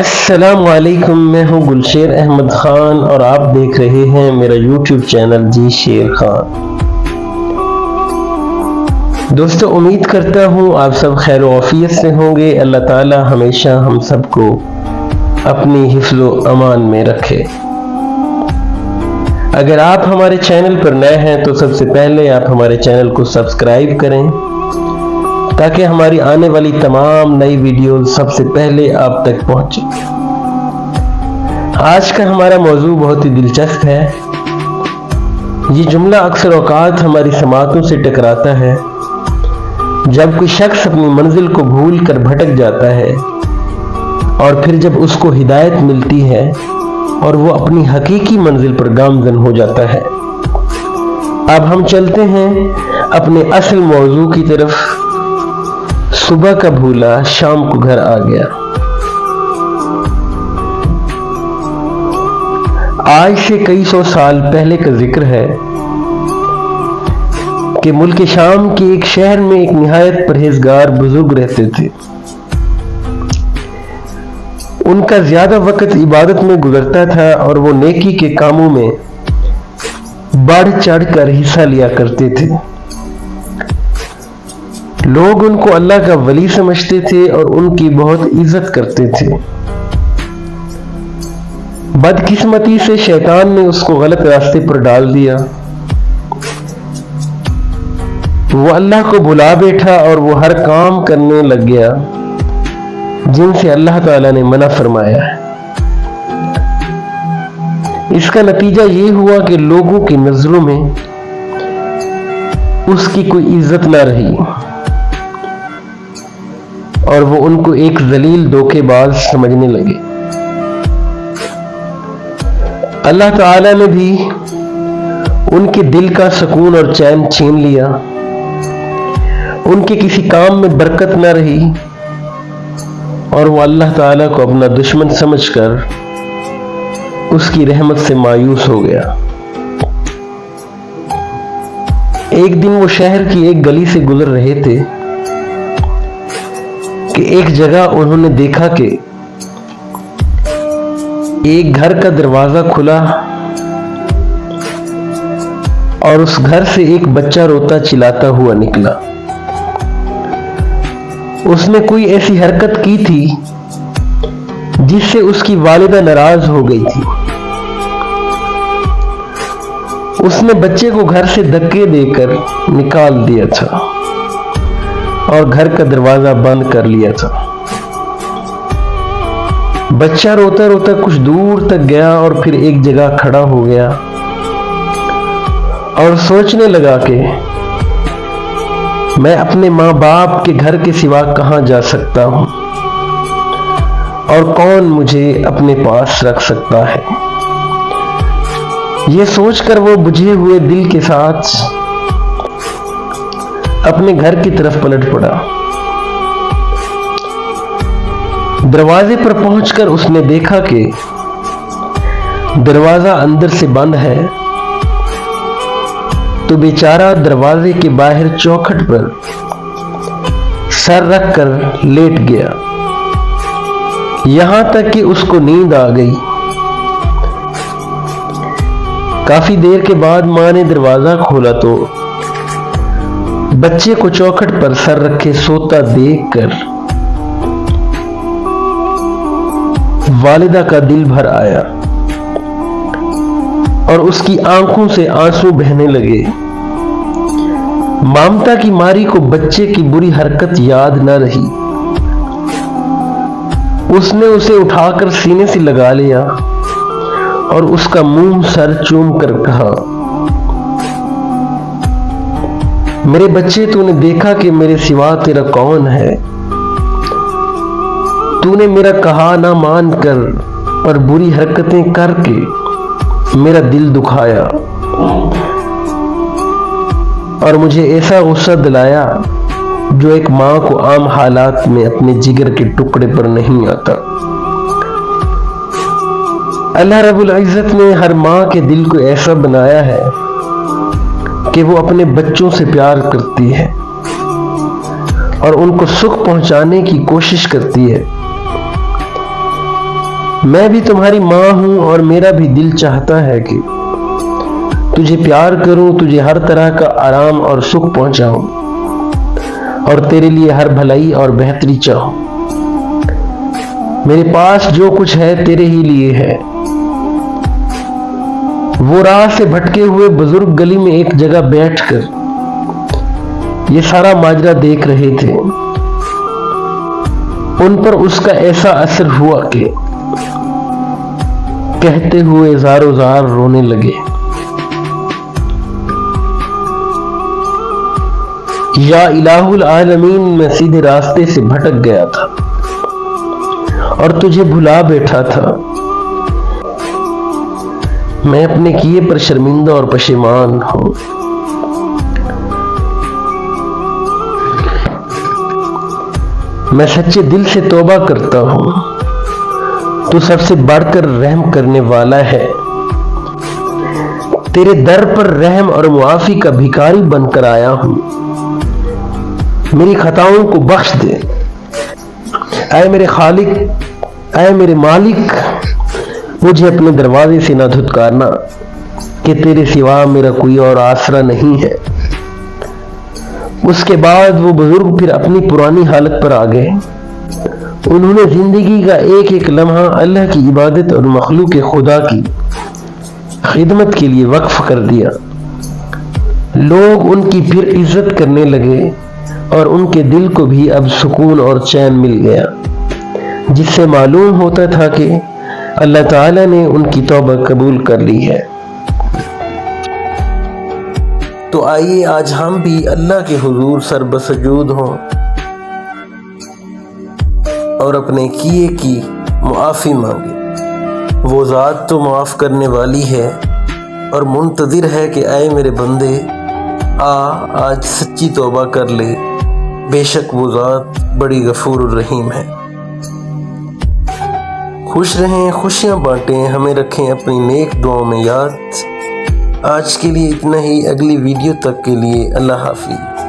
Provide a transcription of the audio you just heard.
السلام علیکم، میں ہوں گلشیر احمد خان اور آپ دیکھ رہے ہیں میرا یوٹیوب چینل جی شیر خان۔ دوستو، امید کرتا ہوں آپ سب خیر و عافیت سے ہوں گے۔ اللہ تعالی ہمیشہ ہم سب کو اپنی حفظ و امان میں رکھے۔ اگر آپ ہمارے چینل پر نئے ہیں تو سب سے پہلے آپ ہمارے چینل کو سبسکرائب کریں تاکہ ہماری آنے والی تمام نئی ویڈیوز سب سے پہلے آپ تک پہنچے۔ آج کا ہمارا موضوع بہت ہی دلچسپ ہے۔ یہ جملہ اکثر اوقات ہماری سماعتوں سے ٹکراتا ہے جب کوئی شخص اپنی منزل کو بھول کر بھٹک جاتا ہے اور پھر جب اس کو ہدایت ملتی ہے اور وہ اپنی حقیقی منزل پر گامزن ہو جاتا ہے۔ اب ہم چلتے ہیں اپنے اصل موضوع کی طرف۔ صبح کا بھولا شام کو گھر آ گیا۔ آج سے کئی سو سال پہلے کا ذکر ہے کہ ملک شام کے ایک شہر میں ایک نہایت پرہیزگار بزرگ رہتے تھے۔ ان کا زیادہ وقت عبادت میں گزرتا تھا اور وہ نیکی کے کاموں میں بڑھ چڑھ کر حصہ لیا کرتے تھے۔ لوگ ان کو اللہ کا ولی سمجھتے تھے اور ان کی بہت عزت کرتے تھے۔ بدقسمتی سے شیطان نے اس کو غلط راستے پر ڈال دیا۔ وہ اللہ کو بھلا بیٹھا اور وہ ہر کام کرنے لگ گیا جن سے اللہ تعالی نے منع فرمایا ہے۔ اس کا نتیجہ یہ ہوا کہ لوگوں کی نظروں میں اس کی کوئی عزت نہ رہی اور وہ ان کو ایک ذلیل دھوکے باز سمجھنے لگے۔ اللہ تعالی نے بھی ان کے دل کا سکون اور چین چھین لیا۔ ان کے کسی کام میں برکت نہ رہی اور وہ اللہ تعالی کو اپنا دشمن سمجھ کر اس کی رحمت سے مایوس ہو گیا۔ ایک دن وہ شہر کی ایک گلی سے گزر رہے تھے کہ ایک جگہ انہوں نے دیکھا کہ ایک گھر کا دروازہ کھلا اور اس گھر سے ایک بچہ روتا چلاتا ہوا نکلا۔ اس نے کوئی ایسی حرکت کی تھی جس سے اس کی والدہ ناراض ہو گئی تھی۔ اس نے بچے کو گھر سے دھکے دے کر نکال دیا تھا اور گھر کا دروازہ بند کر لیا تھا۔ بچہ روتا روتا کچھ دور تک گیا اور پھر ایک جگہ کھڑا ہو گیا اور سوچنے لگا کہ میں اپنے ماں باپ کے گھر کے سوا کہاں جا سکتا ہوں اور کون مجھے اپنے پاس رکھ سکتا ہے۔ یہ سوچ کر وہ بجھے ہوئے دل کے ساتھ اپنے گھر کی طرف پلٹ پڑا۔ دروازے پر پہنچ کر اس نے دیکھا کہ دروازہ اندر سے بند ہے، تو بیچارہ دروازے کے باہر چوکھٹ پر سر رکھ کر لیٹ گیا، یہاں تک کہ اس کو نیند آ گئی۔ کافی دیر کے بعد ماں نے دروازہ کھولا تو بچے کو چوکھٹ پر سر رکھے سوتا دیکھ کر والدہ کا دل بھر آیا اور اس کی آنکھوں سے آنسو بہنے لگے۔ ممتا کی ماری کو بچے کی بری حرکت یاد نہ رہی۔ اس نے اسے اٹھا کر سینے سے لگا لیا اور اس کا منہ سر چوم کر کہا، میرے بچے، تو نے دیکھا کہ میرے سوا تیرا کون ہے؟ تو نے میرا کہا نہ مان کر اور بری حرکتیں کر کے میرا دل دکھایا اور مجھے ایسا غصہ دلایا جو ایک ماں کو عام حالات میں اپنے جگر کے ٹکڑے پر نہیں آتا۔ اللہ رب العزت نے ہر ماں کے دل کو ایسا بنایا ہے کہ وہ اپنے بچوں سے پیار کرتی ہے اور ان کو سکھ پہنچانے کی کوشش کرتی ہے۔ میں بھی تمہاری ماں ہوں اور میرا بھی دل چاہتا ہے کہ تجھے پیار کروں، تجھے ہر طرح کا آرام اور سکھ پہنچاؤں اور تیرے لیے ہر بھلائی اور بہتری چاہوں۔ میرے پاس جو کچھ ہے تیرے ہی لیے ہے۔ وہ راہ سے بھٹکے ہوئے بزرگ گلی میں ایک جگہ بیٹھ کر یہ سارا ماجرا دیکھ رہے تھے۔ ان پر اس کا ایسا اثر ہوا کہ کہتے ہوئے زارو زار رونے لگے، یا الہ العالمین، میں سیدھے راستے سے بھٹک گیا تھا اور تجھے بھلا بیٹھا تھا۔ میں اپنے کیے پر شرمندہ اور پشیمان ہوں۔ میں سچے دل سے توبہ کرتا ہوں، تو سب سے بڑھ کر رحم کرنے والا ہے۔ تیرے در پر رحم اور معافی کا بھکاری بن کر آیا ہوں، میری خطاؤں کو بخش دے۔ اے میرے خالق، اے میرے مالک، مجھے اپنے دروازے سے نہ دھتکارنا کہ تیرے سوا میرا کوئی اور آسرا نہیں ہے۔ اس کے بعد وہ بزرگ پھر اپنی پرانی حالت پر آ گئے۔ انہوں نے زندگی کا ایک ایک لمحہ اللہ کی عبادت اور مخلوق خدا کی خدمت کے لیے وقف کر دیا۔ لوگ ان کی پھر عزت کرنے لگے اور ان کے دل کو بھی اب سکون اور چین مل گیا، جس سے معلوم ہوتا تھا کہ اللہ تعالیٰ نے ان کی توبہ قبول کر لی ہے۔ تو آئیے آج ہم بھی اللہ کے حضور سر بسجود ہوں اور اپنے کیے کی معافی مانگیں۔ وہ ذات تو معاف کرنے والی ہے اور منتظر ہے کہ اے میرے بندے، آج سچی توبہ کر لے، بے شک وہ ذات بڑی غفور الرحیم ہے۔ خوش رہیں، خوشیاں بانٹیں، ہمیں رکھیں اپنی نیک دعاؤں میں یاد۔ آج کے لیے اتنا ہی، اگلی ویڈیو تک کے لیے اللہ حافظ۔